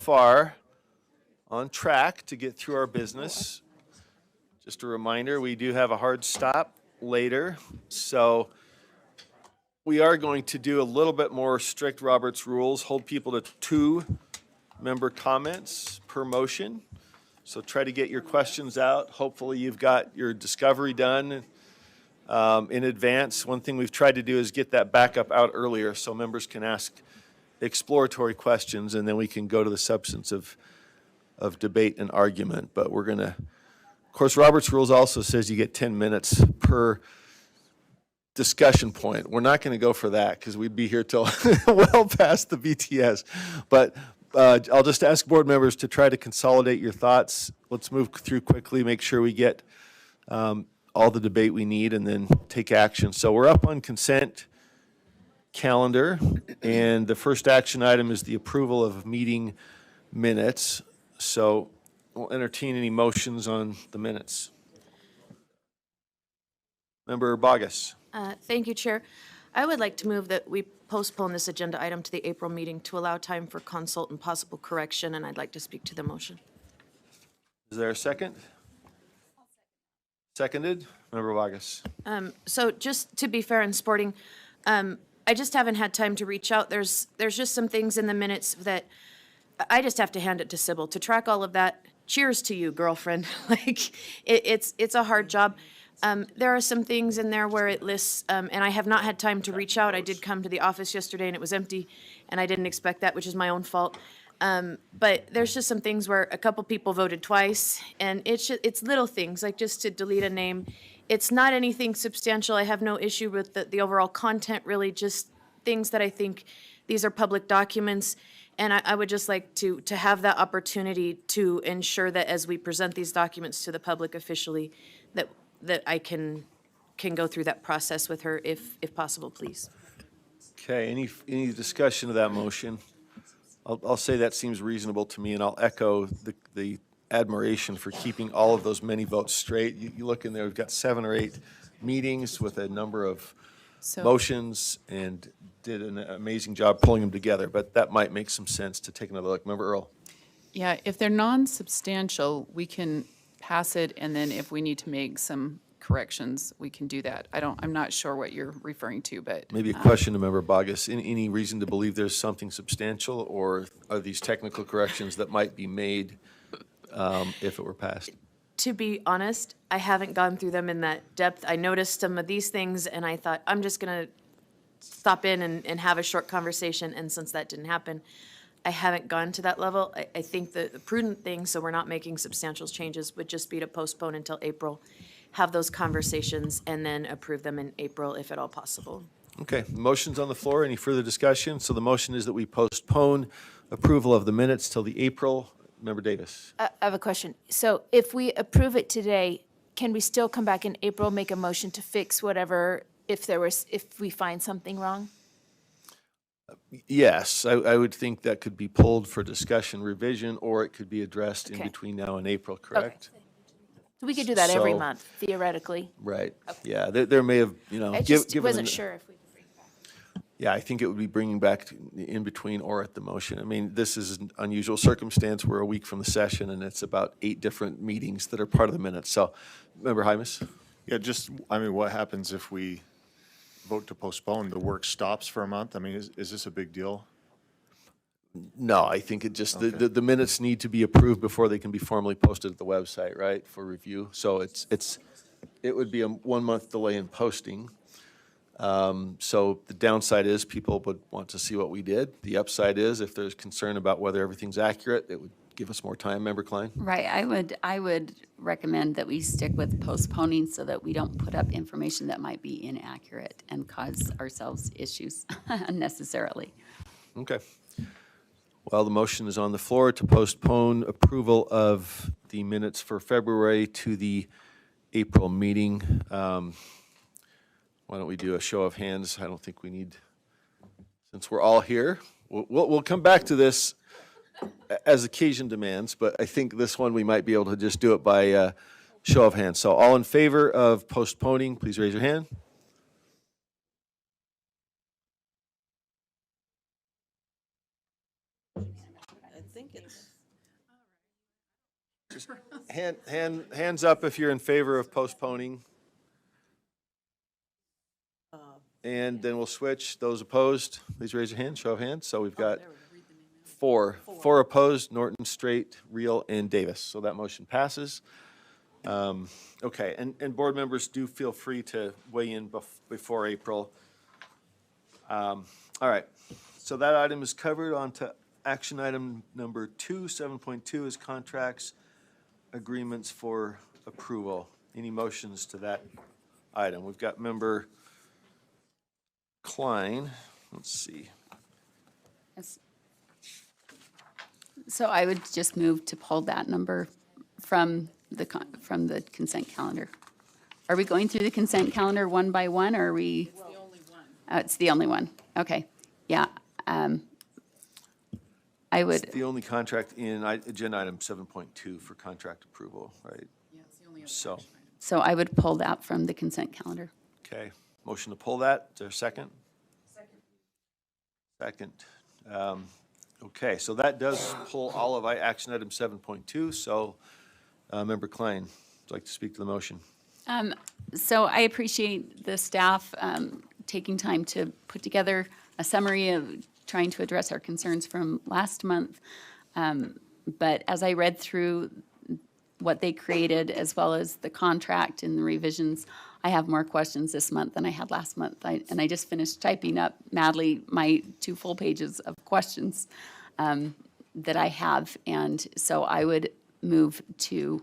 far on track to get through our business. Just a reminder, we do have a hard stop later, so we are going to do a little bit more strict Robert's rules, hold people to 2 member comments per motion. So try to get your questions out. Hopefully you've got your discovery done in advance. One thing we've tried to do is get that backup out earlier so members can ask exploratory questions, and then we can go to the substance of debate and argument. But we're going to, of course, Robert's Rules also says you get 10 minutes per discussion point. We're not going to go for that because we'd be here till well past the BTS. But I'll just ask board members to try to consolidate your thoughts. Let's move through quickly, make sure we get all the debate we need, and then take action. So we're up on consent calendar, and the first action item is the approval of meeting minutes. So we'll entertain any motions on the minutes. Member Bogus. Thank you, Chair. I would like to move that we postpone this agenda item to the April meeting to allow time for consult and possible correction, and I'd like to speak to the motion. Is there a second? Seconded. Member Bogus. So just to be fair and sporting, I just haven't had time to reach out. There's just some things in the minutes that I just have to hand it to Sybil to track all of that. Cheers to you, girlfriend. Like it's a hard job. There are some things in there where it lists, and I have not had time to reach out. I did come to the office yesterday and it was empty, and I didn't expect that, which is my own fault. But there's just some things where a couple people voted twice, and it's little things, like just to delete a name. It's not anything substantial. I have no issue with the overall content, really just things that I think these are public documents. And I would just like to have that opportunity to ensure that as we present these documents to the public officially, that I can go through that process with her if possible, please. Okay, any discussion of that motion? I'll say that seems reasonable to me, and I'll echo the admiration for keeping all of those many votes straight. You look in there, we've got 7 or 8 meetings with a number of motions, and did an amazing job pulling them together, but that might make some sense to take another look. Member Earl. Yeah, if they're non-substantial, we can pass it, and then if we need to make some corrections, we can do that. I'm not sure what you're referring to, but. Maybe a question to Member Bogus. Any reason to believe there's something substantial, or are these technical corrections that might be made if it were passed? To be honest, I haven't gone through them in that depth. I noticed some of these things, and I thought, I'm just going to stop in and have a short conversation, and since that didn't happen, I haven't gone to that level. I think the prudent thing, so we're not making substantial changes, would just be to postpone until April, have those conversations, and then approve them in April if at all possible. Okay, motion's on the floor. Any further discussion? So the motion is that we postpone approval of the minutes till the April. Member Davis. I have a question. So if we approve it today, can we still come back in April, make a motion to fix whatever, if we find something wrong? Yes, I would think that could be pulled for discussion revision, or it could be addressed in between now and April, correct? Okay. So we could do that every So- month, theoretically. Right, yeah, there may have, I just wasn't sure if we could bring it back. Yeah, I think it would be bringing back in between or at the motion. I mean, this is an unusual circumstance. We're a week from the session, and it's about 8 different meetings that are part of the minutes. So, Member Hymas? Yeah, I mean, what happens if we vote to postpone? The work stops for a month? I mean, is this a big deal? No, I think it just, the minutes need to be approved before they can be formally posted at the website, right, for review. So it would be a 1-month delay in posting. So the downside is people would want to see what we did. The upside is if there's concern about whether everything's accurate, it would give us more time. Member Klein? Right, I would recommend that we stick with postponing so that we don't put up information that might be inaccurate and cause ourselves issues unnecessarily. Okay. Well, the motion is on the floor to postpone approval of the minutes for February to the April meeting. Why don't we do a show of hands? I don't think we need, since we're all here. We'll come back to this as occasion demands, but I think this one we might be able to just do it by show of hands. So all in favor of postponing, please raise your hand. I think it's Hands up if you're in favor of postponing. And then we'll switch. Those opposed, please raise your hand, show of hands. So we've got four opposed, Norton, Straight, Reel, and Davis. So that motion passes. Okay, and board members do feel free to weigh in before April. All right, so that item is covered. On to action item number 2, 7.2 is contracts, agreements for approval. Any motions to that item? We've got member Klein, let's see. Yes. So I would just move to pull that number from the consent calendar. Are we going through the consent calendar one by one, or are we? It's the only one. Oh, it's the only one. Okay. Yeah. I would, The only contract in agenda item 7.2 for contract approval, right? So, so I would pull that from the consent calendar. okay, motion to pull that. Is there a second? Second. Okay, so that does pull all of action item 7.2. So, Member Klein, would you like to speak to the motion? So I appreciate the staff taking time to put together a summary of trying to address our concerns from last month. But as I read through what they created, as well as the contract and the revisions, I have more questions this month than I had last month. And I just finished typing up madly my 2 full pages of questions that I have. And so I would move to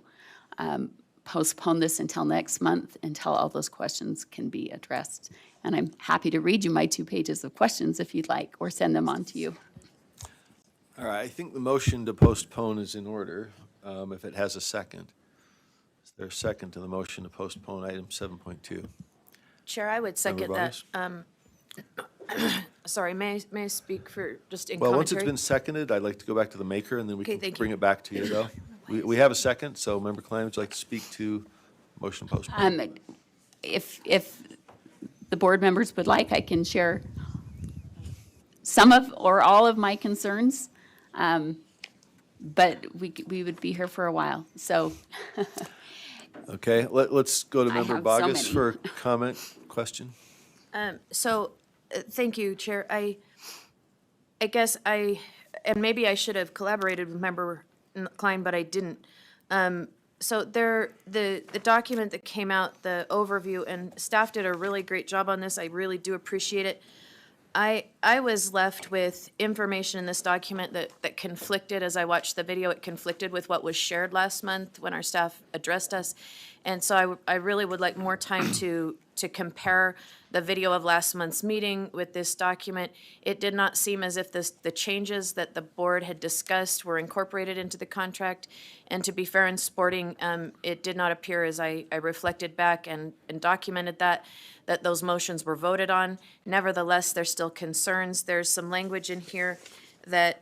postpone this until next month, until all those questions can be addressed. And I'm happy to read you my 2 pages of questions if you'd like, or send them on to you. All right, I think the motion to postpone is in order, if it has a second. Is there a second to the motion to postpone item 7.2? Chair, I would second that. Vargas? Sorry, may I speak for, just in Well, once it's commentary? been seconded, I'd like to go back to the maker, and then we Okay, can thank bring you. it back to you, though. We have a second, so Member Klein, would you like to speak to motion to postpone? If the board members would like, I can share some of or all of my concerns. But we would be here for a while, so. Okay, let's go to I Member have so Vargas many. for comment, question. Thank you, Chair. I guess and maybe I should have collaborated with Member Klein, but I didn't. So the document that came out, the overview, and staff did a really great job on this. I really do appreciate it. I was left with information in this document that conflicted. As I watched the video, it conflicted with what was shared last month when our staff addressed us. And so I really would like more time to compare the video of last month's meeting with this document. It did not seem as if the changes that the board had discussed were incorporated into the contract. And to be fair and sporting, it did not appear, as I reflected back and documented that those motions were voted on. Nevertheless, there's still concerns. There's some language in here that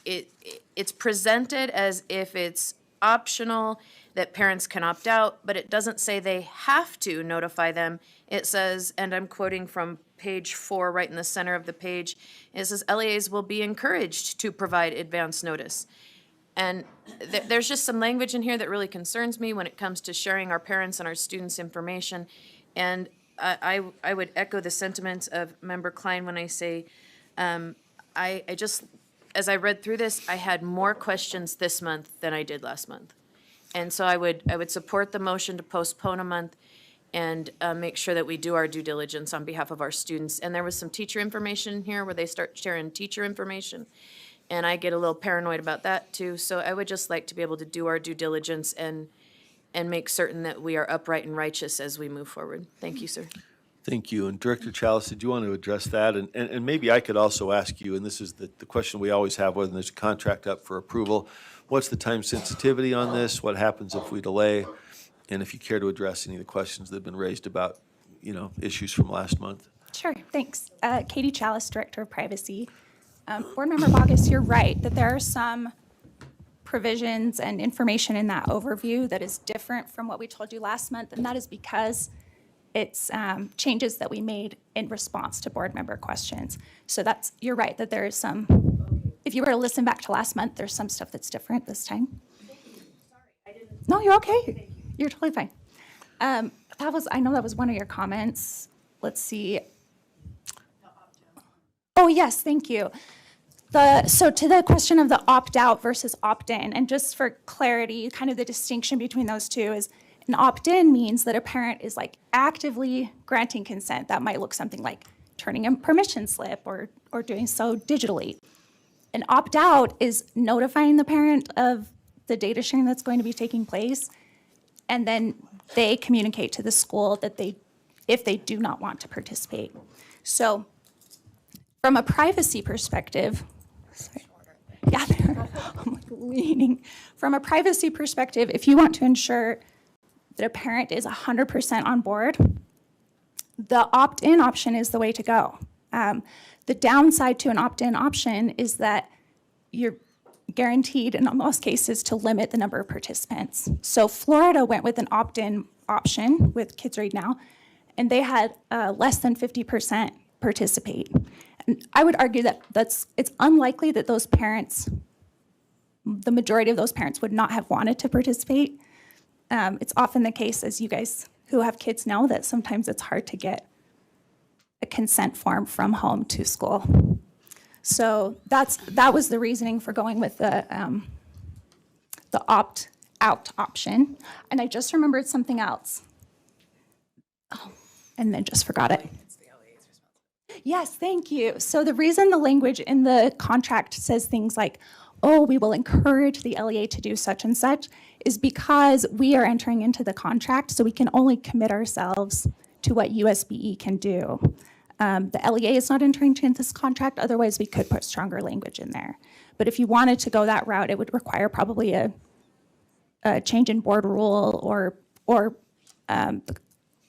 it's presented as if it's optional, that parents can opt out, but it doesn't say they have to notify them. It says, and I'm quoting from page 4, right in the center of the page, it says LEAs will be encouraged to provide advance notice. And there's just some language in here that really concerns me when it comes to sharing our parents and our students' information. And I would echo the sentiments of Member Klein when I say, I just, as I read through this, I had more questions this month than I did last month. And so I would support the motion to postpone a month and make sure that we do our due diligence on behalf of our students. And there was some teacher information here where they start sharing teacher information. And I get a little paranoid about that too. So I would just like to be able to do our due diligence and make certain that we are upright and righteous as we move forward. Thank you, sir. Thank you. And Director Chalice, did you want to address that? And maybe I could also ask you, and this is the question we always have when there's a contract up for approval, what's the time sensitivity on this? What happens if we delay? And if you care to address any of the questions that have been raised about, issues from last month. Sure, thanks. Katie Chalice, Director of Privacy. Board Member Bogus, you're right that there are some provisions and information in that overview that is different from what we told you last month, and that is because it's changes that we made in response to board member questions. So you're right that there is some, if you were to listen back to last month, there's some stuff that's different this time. No, you're okay. You're totally fine. I know that was one of your comments. Let's see. Oh, yes, thank you. So to the question of the opt-out versus opt-in, and just for clarity, kind of the distinction between those two is an opt-in means that a parent is like actively granting consent. That might look something like turning in permission slip or doing so digitally. An opt-out is notifying the parent of the data sharing that's going to be taking place, and then they communicate to the school that if they do not want to participate. So from a privacy perspective, sorry. Yeah, I'm like leaning. From a privacy perspective, if you want to ensure that a parent is 100% on board, the opt-in option is the way to go. The downside to an opt-in option is that you're guaranteed, in most cases, to limit the number of participants. So Florida went with an opt-in option with Kids Read Now, and they had less than 50% participate. And I would argue that it's unlikely that those parents, the majority of those parents, would not have wanted to participate. It's often the case, as you guys who have kids know, that sometimes it's hard to get a consent form from home to school. So that was the reasoning for going with the opt-out option. And I just remembered something else. Oh, and then just forgot it. Yes, thank you. So the reason the language in the contract says things like, oh, we will encourage the LEA to do such and such, is because we are entering into the contract, so we can only commit ourselves to what USBE can do. The LEA is not entering into this contract, otherwise we could put stronger language in there. But if you wanted to go that route, it would require probably a change in board rule, or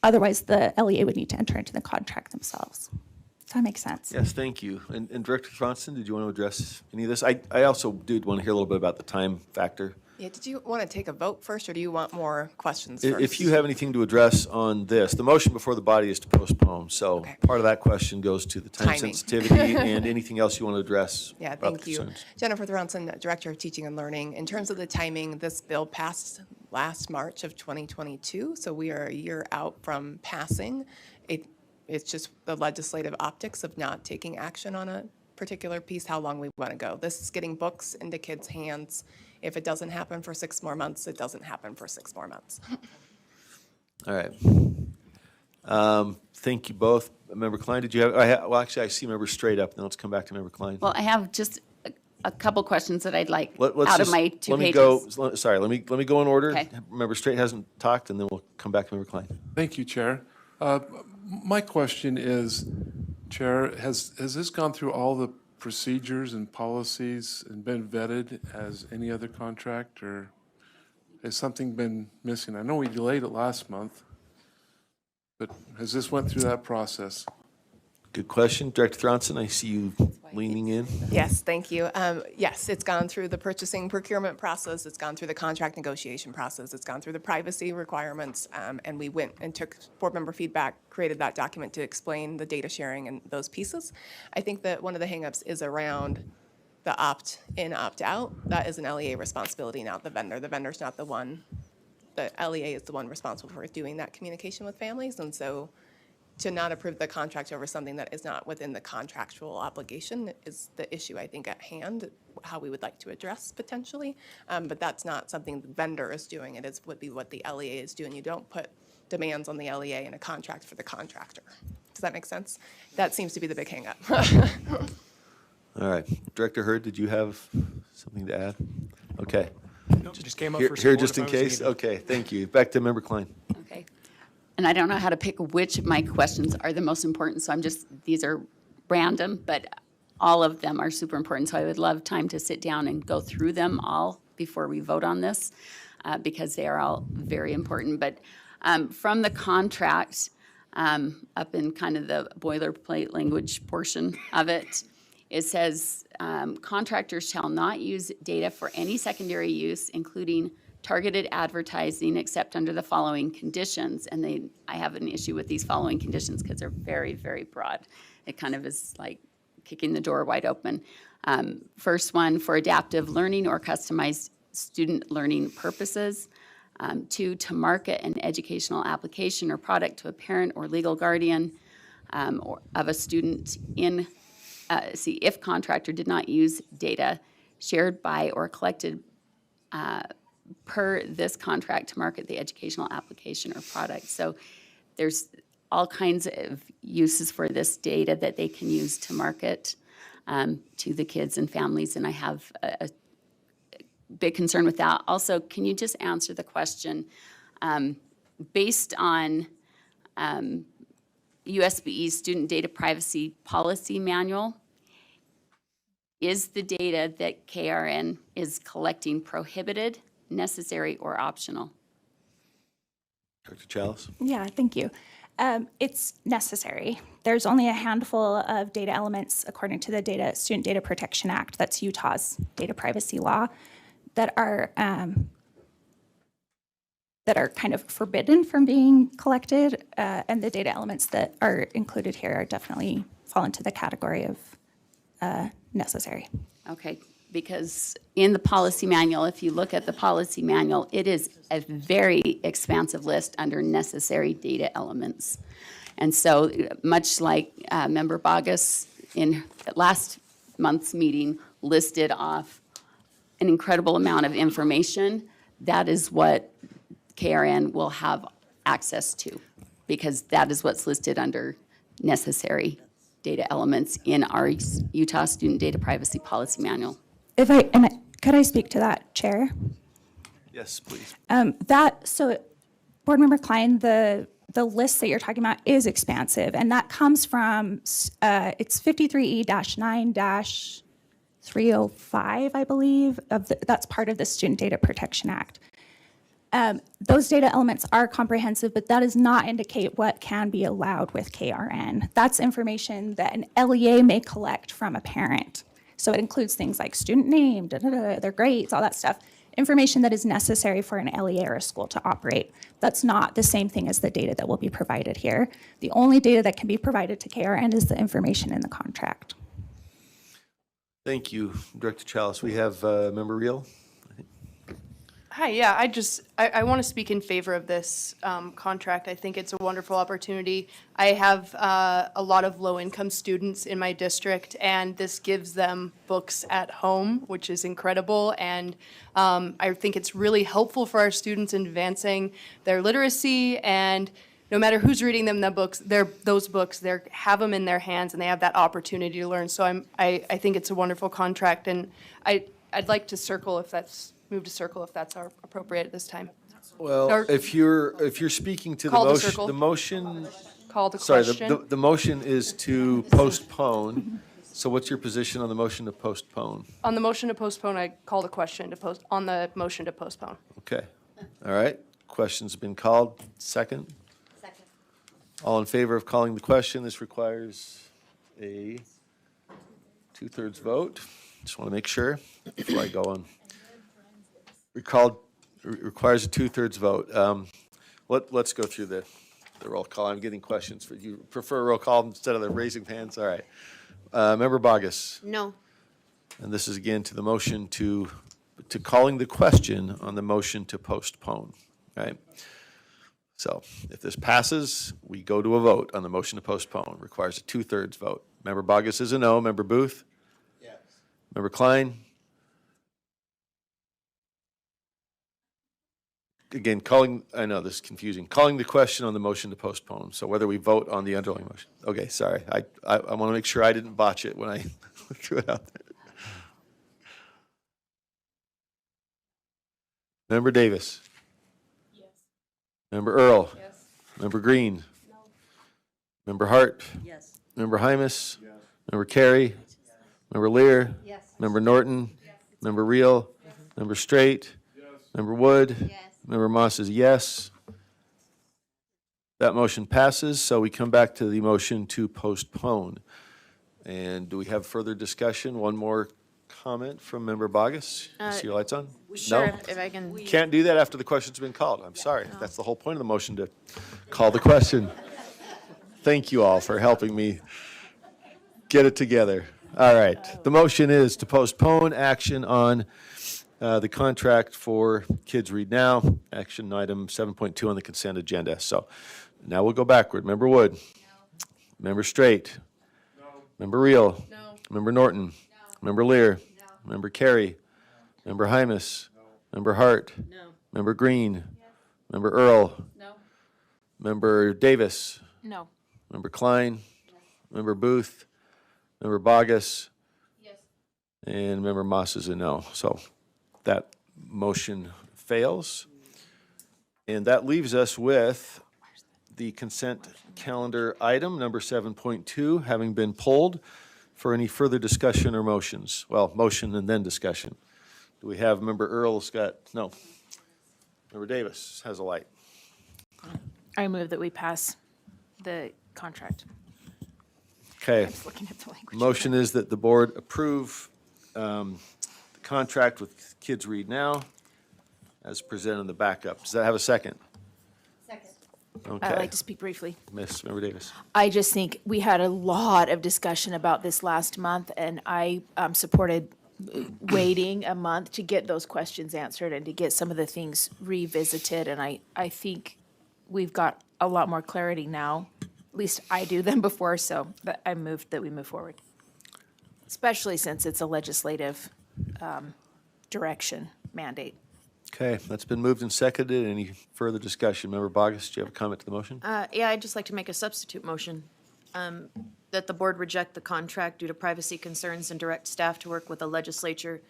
otherwise the LEA would need to enter into the contract themselves. Does that make sense? Yes, thank you. And Director Thronson, did you want to address any of this? I also did want to hear a little bit about the time factor. Yeah, did you want to take a vote first, or do you want more questions I- first? If you have anything to address on this, the motion before the body is to postpone. So Okay. part of that question goes to the time Timing. sensitivity and anything else you want to address. Yeah, about the thank you. concerns. Jennifer Thronson, Director of Teaching and Learning. In terms of the timing, this bill passed last March of 2022, so we are a year out from passing. It's just the legislative optics of not taking action on a particular piece, how long we want to go. This is getting books into kids' hands. If it doesn't happen for 6 more months, it doesn't happen for 6 more months. All right. Thank you both. Member Klein, did you have, well, actually, I see Member Straight up. Now let's come back to Member Klein. Well, I have just a couple questions that I'd like Let's out of just- my 2 let me pages. go, sorry, let me go in order. Okay. Member Straight hasn't talked, and then we'll come back to Member Klein. Thank you, Chair. My question is, Chair, has this gone through all the procedures and policies and been vetted as any other contract, or has something been missing? I know we delayed it last month, but has this went through that process? Good question. Director Thronson, I see you leaning in. Yes, thank you. Yes, it's gone through the purchasing procurement process, it's gone through the contract negotiation process, it's gone through the privacy requirements, and we went and took board member feedback, created that document to explain the data sharing and those pieces. I think that one of the hangups is around the opt-in, opt-out. That is an LEA responsibility, not the vendor. The vendor's not the one. The LEA is the one responsible for doing that communication with families, and so to not approve the contract over something that is not within the contractual obligation is the issue, I think, at hand, how we would like to address potentially. But that's not something the vendor is doing. It would be what the LEA is doing. You don't put demands on the LEA in a contract for the contractor. Does that make sense? That seems to be the big hangup. All right. Director Hurd, did you have something to add? Okay. Just came up Here for here support just in if I was case? needed. Okay, thank you. Back to Member Klein. Okay. And I don't know how to pick which of my questions are the most important, so these are random, but all of them are super important. So I would love time to sit down and go through them all before we vote on this, because they are all very important. But from the contract, up in kind of the boilerplate language portion of it, it says, contractors shall not use data for any secondary use, including targeted advertising, except under the following conditions. And I have an issue with these following conditions because they're very, very broad. It kind of is like kicking the door wide open. First one, for adaptive learning or customized student learning purposes. 2, to market an educational application or product to a parent or legal guardian or of a student in, if contractor did not use data shared by or collected per this contract to market the educational application or product. So there's all kinds of uses for this data that they can use to market to the kids and families, and I have a big concern with that. Also, can you just answer the question, based on USBE's Student Data Privacy Policy Manual, is the data that KRN is collecting prohibited, necessary, or optional? Dr. Chalice? Yeah, thank you. It's necessary. There's only a handful of data elements according to the Student Data Protection Act, that's Utah's data privacy law, that are kind of forbidden from being collected, and the data elements that are included here are definitely fall into the category of necessary. Okay, because in the policy manual, if you look at the policy manual, it is a very expansive list under necessary data elements. And so much like Member Bogus in last month's meeting listed off an incredible amount of information, that is what KRN will have access to, because that is what's listed under necessary data elements in our Utah Student Data Privacy Policy Manual. Could I speak to that, Chair? Yes, please. Board Member Klein, the list that you're talking about is expansive, and that comes from, it's 53E-9-305, I believe, that's part of the Student Data Protection Act. Those data elements are comprehensive, but that does not indicate what can be allowed with KRN. That's information that an LEA may collect from a parent. So it includes things like student name, their grades, all that stuff. Information that is necessary for an LEA or a school to operate. That's not the same thing as the data that will be provided here. The only data that can be provided to KRN is the information in the contract. Thank you, Director Chalice. We have Member Reel. Hi, yeah, I want to speak in favor of this contract. I think it's a wonderful opportunity. I have a lot of low-income students in my district, and this gives them books at home, which is incredible. And I think it's really helpful for our students in advancing their literacy. And no matter who's reading them those books, they have them in their hands, and they have that opportunity to learn. So I think it's a wonderful contract, and I'd like to move to circle if that's appropriate at this time. Well, Or- if you're speaking to the Call the motion, circle. the motion, Call the sorry, question. the motion is to postpone. So what's your position on the motion to postpone? On the motion to postpone, I call the question on the motion to postpone. Okay, all right. Question's been called. Second? Second. All in favor of calling the question? This requires a 2/3 vote. Just want to make sure before I go on. Requires a 2/3 vote. Let's go through the roll call. I'm getting questions. You prefer a roll call instead of the raising of hands? All right. Member Bogus, No. and this is again to the motion to calling the question on the motion to postpone, right? So if this passes, we go to a vote on the motion to postpone. Requires a 2/3 vote. Member Bogus is a no. Member Booth? Yes. Member Klein? Again, I know this is confusing, calling the question on the motion to postpone, so whether we vote on the underlying motion. Okay, sorry, I want to make sure I didn't botch it when I threw it out there. Member Davis? Yes. Member Earl? Yes. Member Green? No. Member Hart? Yes. Member Hymas? Yes. Member Carey? Yes. Member Lear? Yes. Member Norton? Yes. Member Reel? Yes. Member Straight? Yes. Member Wood? Yes. Member Moss is yes. That motion passes, so we come back to the motion to postpone. And do we have further discussion? One more comment from Member Bogus? You see your lights on? Sure, No? if I can. Can't do that after the question's been called. I'm sorry. That's the whole point of the motion, to call the question. Thank you all for helping me get it together. All right. The motion is to postpone action on the contract for Kids Read Now, action item 7.2 on the consent agenda. So now we'll go backward. Member Wood? Member Straight? Member Reel? Member Norton? Member Lear? Member Carey? Member Hymus? Member Hart? Member Green? Member Earl? Member Davis? No. Member Klein? Member Booth? Member Bogus? And Member Moss is a no. So that motion fails. And that leaves us with the consent calendar item, number 7.2, having been pulled for any further discussion or motions. Well, motion and then discussion. Do we have Member Earl's got, no. Member Davis has a light. I move that we pass the contract. Okay. Looking at the language. Motion is that the board approve the contract with Kids Read Now as presented in the backup. Does that have a second? I'd Okay. like to speak briefly. Miss Member Davis. I just think we had a lot of discussion about this last month, and I supported waiting a month to get those questions answered and to get some of the things revisited. And I think we've got a lot more clarity now, at least I do, than before, so I moved that we move forward. Especially since it's a legislative direction mandate. Okay, that's been moved and seconded. Any further discussion? Member Bogus, do you have a comment to the motion? Yeah, I'd just like to make a substitute motion, that the board reject the contract due to privacy concerns and direct staff to work with the legislator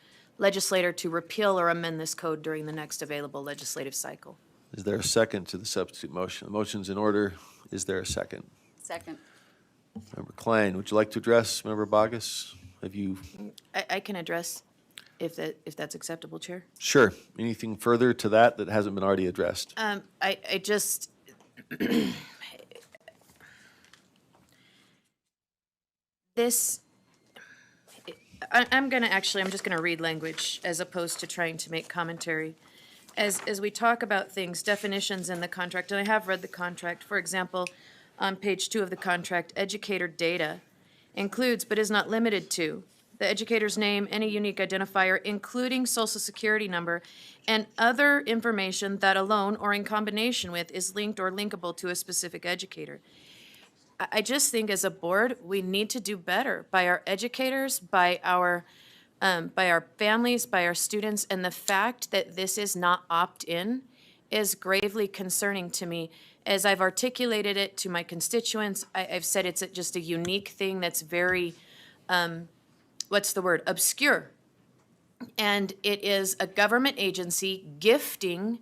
to repeal or amend this code during the next available legislative cycle. Is there a second to the substitute motion? The motion's in order. Is there a second? Second. Member Klein, would you like to address Member Bogus? Have you, I can address if that's acceptable, Chair. sure. Anything further to that that hasn't been already addressed? I just, this, I'm just gonna read language as opposed to trying to make commentary. As we talk about things, definitions in the contract, and I have read the contract, for example, on page 2 of the contract, educator data includes but is not limited to the educator's name, any unique identifier, including social security number, and other information that alone or in combination with is linked or linkable to a specific educator. I just think as a board, we need to do better by our educators, by our families, by our students, and the fact that this is not opt-in is gravely concerning to me. As I've articulated it to my constituents, I've said it's just a unique thing that's very, obscure. And it is a government agency gifting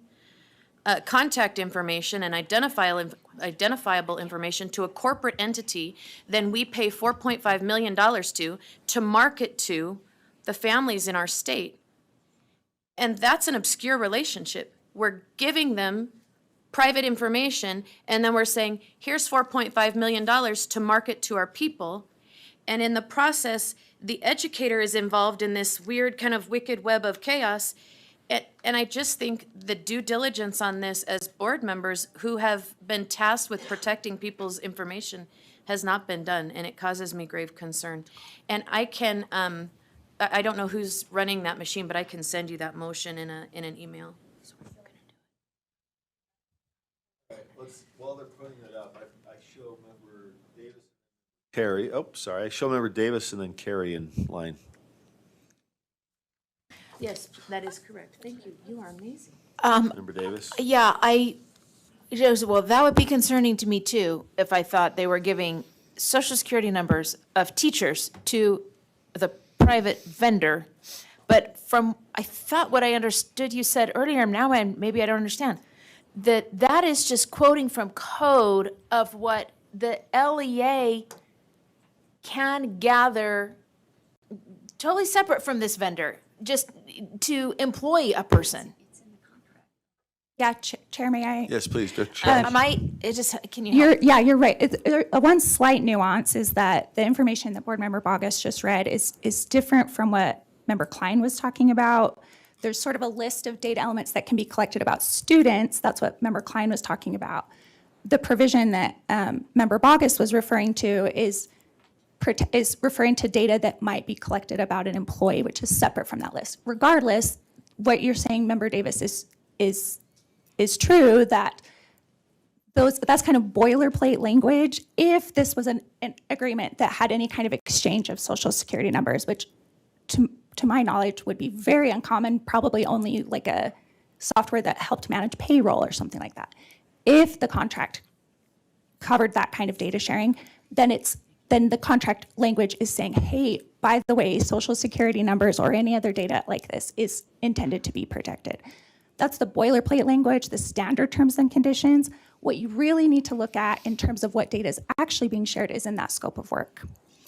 contact information and identifiable information to a corporate entity, then we pay $4.5 million to market to the families in our state. And that's an obscure relationship. We're giving them private information, and then we're saying, here's $4.5 million to market to our people. And in the process, the educator is involved in this weird kind of wicked web of chaos. And I just think the due diligence on this as board members who have been tasked with protecting people's information has not been done, and it causes me grave concern. And I can, I don't know who's running that machine, but I can send you that motion in an email. While they're putting it up, I show Member Davis. Carey, I show Member Davis and then Carey in line. Yes, that is correct. Thank you. You are amazing. Member Davis? Yeah, well, that would be concerning to me too, if I thought they were giving social security numbers of teachers to the private vendor. But I thought what I understood you said earlier, now maybe I don't understand, that is just quoting from code of what the LEA can gather totally separate from this vendor, just to employ a person. Yeah, Chair, may I? Yes, please. Can you help? You're right. One slight nuance is that the information that Board Member Bogus just read is different from what Member Klein was talking about. There's sort of a list of data elements that can be collected about students. That's what Member Klein was talking about. The provision that Member Bogus was referring to is referring to data that might be collected about an employee, which is separate from that list. Regardless, what you're saying, Member Davis, is true, that that's kind of boilerplate language. If this was an agreement that had any kind of exchange of social security numbers, which to my knowledge would be very uncommon, probably only like a software that helped manage payroll or something like that. If the contract covered that kind of data sharing, then the contract language is saying, hey, by the way, social security numbers or any other data like this is intended to be protected. That's the boilerplate language, the standard terms and conditions. What you really need to look at in terms of what data is actually being shared is in that scope of work.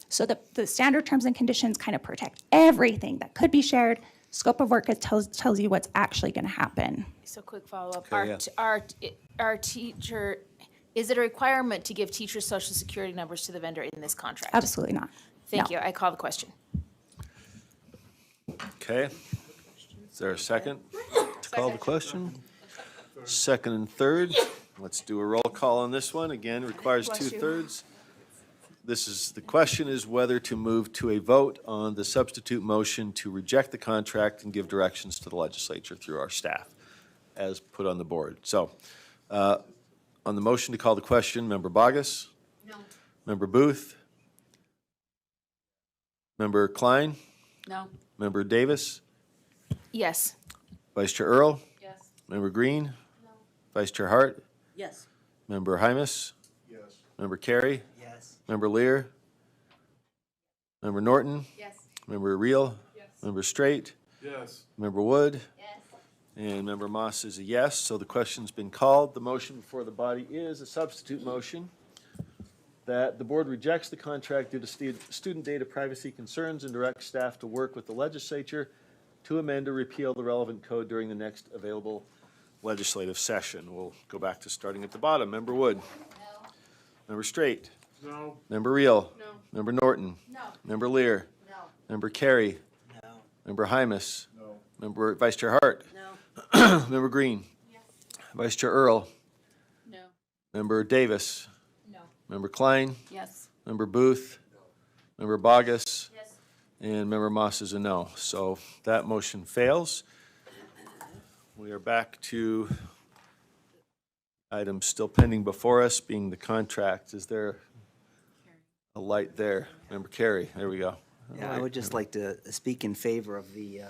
So the standard terms and conditions kind of protect everything that could be shared. Scope of work tells you what's actually going to happen. So quick follow-up. Okay, Our teacher, is it a requirement to give teachers' social security numbers to the vendor in this contract? Absolutely not. Thank No. you. I call the question. Okay. Is there a second to call the question? Second and third. Let's do a roll call on this one. Again, requires two-thirds. The question is whether to move to a vote on the substitute motion to reject the contract and give directions to the legislature through our staff, as put on the board. So, on the motion to call the question, Member Bogus? No. Member Booth? Member Klein? No. Member Davis? Yes. Vice Chair Earl? Yes. Member Green? No. Vice Chair Hart? Yes. Member Hymus? Yes. Member Carey? Yes. Member Lear? Member Norton? Yes. Member Reel? Yes. Member Straight? Yes. Member Wood? Yes. And Member Moss is a yes, so the question's been called. The motion before the body is a substitute motion that the board rejects the contract due to student data privacy concerns and directs staff to work with the legislature to amend or repeal the relevant code during the next available legislative session. We'll go back to starting at the bottom. Member Wood? No. Member Straight? No. Member Reel? No. Member Norton? No. Member Lear? No. Member Carey? No. Member Hymus? No. Member Vice Chair Hart? No. Member Green? Yes. Vice Chair Earl? No. Member Davis? No. Member Klein? Yes. Member Booth? Member Bogus? Yes. And Member Moss is a no. So that motion fails. We are back to items still pending before us, being the contract. Is there a light there? Member Carey, there we go. Yeah, I would just like to speak in favor of the,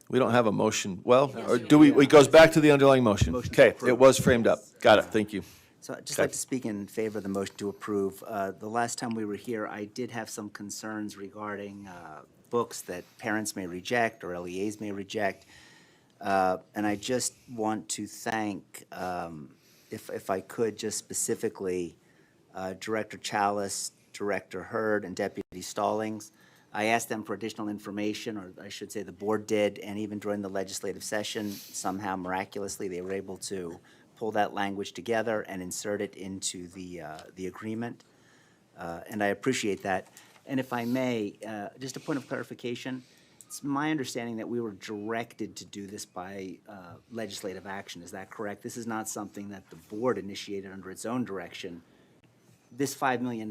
We don't have a motion. Well, or do we, it goes back to the underlying motion. Motion to Okay, approve. it was framed up. Got it, thank you. so I'd just Okay. like to speak in favor of the motion to approve. The last time we were here, I did have some concerns regarding books that parents may reject or LEAs may reject. And I just want to thank, if I could, just specifically, Director Chalice, Director Hurd, and Deputy Stallings. I asked them for additional information, or I should say the board did, and even during the legislative session, somehow miraculously, they were able to pull that language together and insert it into the agreement. And I appreciate that. And if I may, just a point of clarification, it's my understanding that we were directed to do this by legislative action. Is that correct? This is not something that the board initiated under its own direction. This $5 million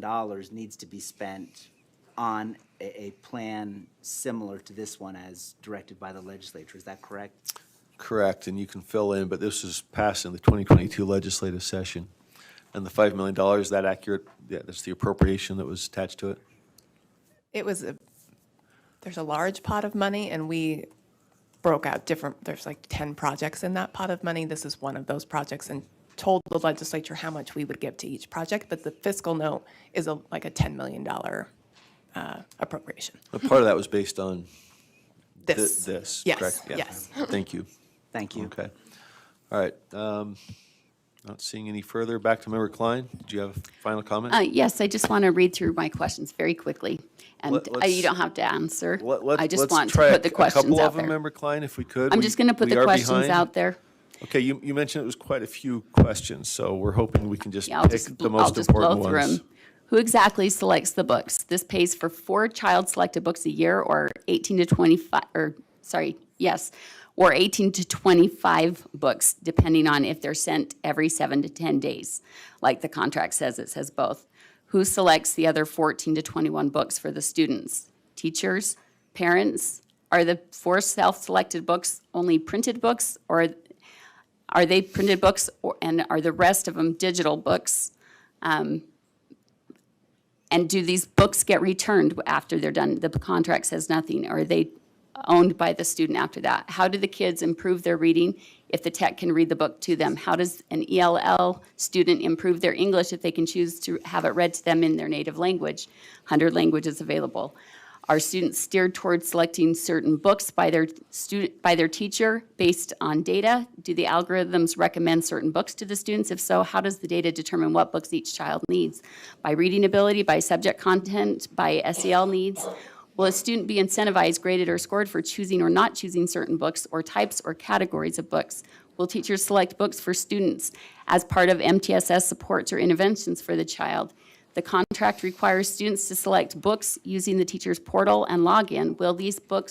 needs to be spent on a plan similar to this one as directed by the legislature. Is that correct? Correct, and you can fill in, but this was passed in the 2022 legislative session. And the $5 million, is that accurate? Yeah, that's the appropriation that was attached to it? There's a large pot of money, and we broke out there's like 10 projects in that pot of money. This is one of those projects, and told the legislature how much we would give to each project, but the fiscal note is like a $10 million appropriation. But part of that was based on This. this, Yes, correct? Yeah. yes. Thank you. Thank you. Okay. All right. Not seeing any further. Back to Member Klein. Did you have a final comment? Yes, I just want to read through my questions very quickly, and Let's- you don't have to answer. Let's I just let's want to try put the a questions couple out of them, there. Member Klein, if we could. I'm We- just going to put we the are questions behind. out there. Okay, you mentioned it was quite a few questions, so we're hoping we can just Yeah, pick the I'll most just blow important through ones. 'em. Who exactly selects the books? This pays for 4 child-selected books a year, or 18 to 25, or, sorry, yes, or 18 to 25 books, depending on if they're sent every 7 to 10 days. Like the contract says, it says both. Who selects the other 14 to 21 books for the students? Teachers, parents, Are the 4 self-selected books only printed books, or are they printed books, and are the rest of them digital books? And do these books get returned after they're done? The contract says nothing. Are they owned by the student after that? How do the kids improve their reading if the tech can read the book to them? How does an ELL student improve their English if they can choose to have it read to them in their native language? 100 languages available. Are students steered towards selecting certain books by their teacher based on data? Do the algorithms recommend certain books to the students? If so, how does the data determine what books each child needs? By reading ability, by subject content, by SEL needs? Will a student be incentivized, graded, or scored for choosing or not choosing certain books or types or categories of books? Will teachers select books for students as part of MTSS supports or interventions for the child? The contract requires students to select books using the teacher's portal and login. Will these book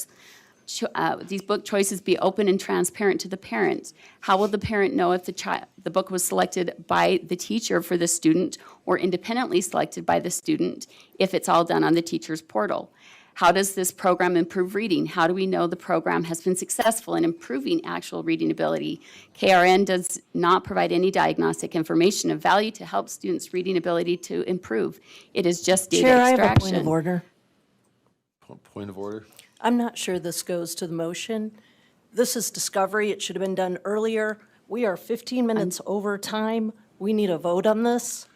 choices be open and transparent to the parent? How will the parent know if the book was selected by the teacher for the student or independently selected by the student if it's all done on the teacher's portal? How does this program improve reading? How do we know the program has been successful in improving actual reading ability? KRN does not provide any diagnostic information of value to help students' reading ability to improve. It is just data Chair, I have a extraction. point of order. Point of order. I'm not sure this goes to the motion. This is discovery. It should have been done earlier. We are 15 minutes over time. We need a vote on this.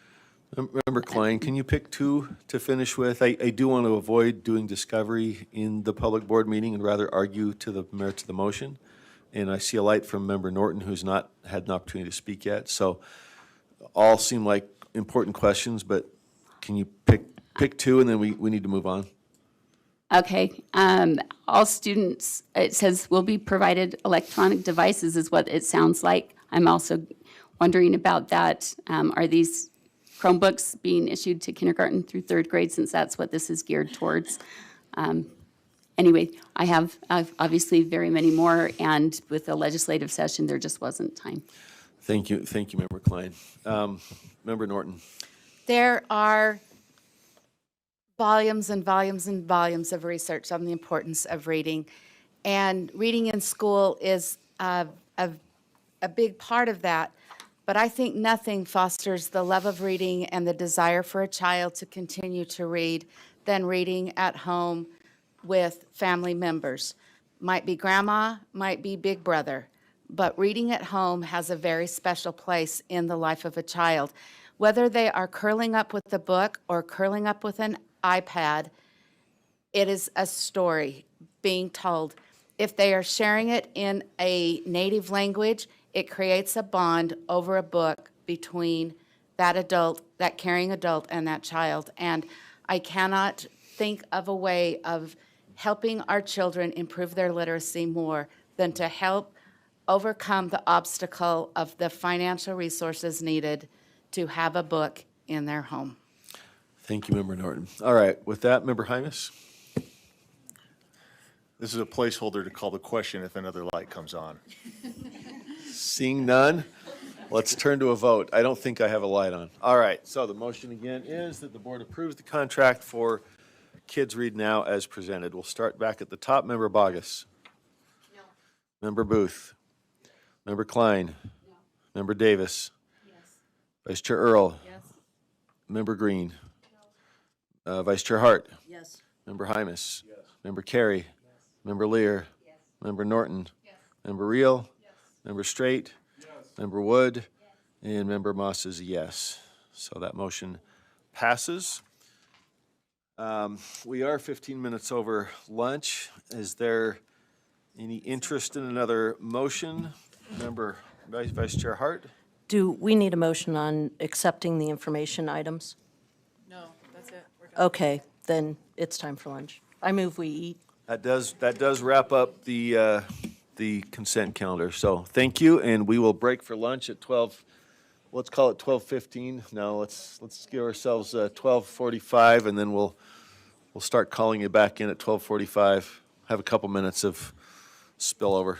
Member Klein, can you pick 2 to finish with? I do want to avoid doing discovery in the public board meeting and rather argue to the merits of the motion. And I see a light from Member Norton, who's not had an opportunity to speak yet. So all seem like important questions, but can you pick 2 and then we need to move on? Okay, all students, it says will be provided electronic devices is what it sounds like. I'm also wondering about that. Are these Chromebooks being issued to kindergarten through 3rd grade, since that's what this is geared towards? Anyway, I have obviously very many more, and with the legislative session, there just wasn't time. Thank you, Member Klein. Member Norton. There are volumes and volumes and volumes of research on the importance of reading. And reading in school is a big part of that. But I think nothing fosters the love of reading and the desire for a child to continue to read than reading at home with family members. Might be grandma, might be big brother, but reading at home has a very special place in the life of a child. Whether they are curling up with a book or curling up with an iPad, it is a story being told. If they are sharing it in a native language, it creates a bond over a book between that adult, that caring adult, and that child. And I cannot think of a way of helping our children improve their literacy more than to help overcome the obstacle of the financial resources needed to have a book in their home. Thank you, Member Norton. All right, with that, Member Hymas? This is a placeholder to call the question if another light comes on. Seeing none, let's turn to a vote. I don't think I have a light on. All right, so the motion again is that the board approves the contract for Kids Read Now as presented. We'll start back at the top. Member Bogus? No. Member Booth? Member Klein? No. Member Davis? Yes. Vice Chair Earl? Yes. Member Green? No. Vice Chair Hart? Yes. Member Hymas? Yes. Member Carey? Yes. Member Lear? Yes. Member Norton? Yes. Member Reel? Yes. Member Straight? Yes. Member Wood? Yes. And Member Moss is a yes. So that motion passes. We are 15 minutes over lunch. Is there any interest in another motion? Member Vice Chair Hart? Do we need a motion on accepting the information items? No, that's it. We're done. Okay, then it's time for lunch. I move we eat. That does wrap up the consent calendar. So thank you, and we will break for lunch at 12. Let's call it 12:15. No, let's give ourselves 12:45, and then we'll start calling you back in at 12:45. Have a couple minutes of spillover.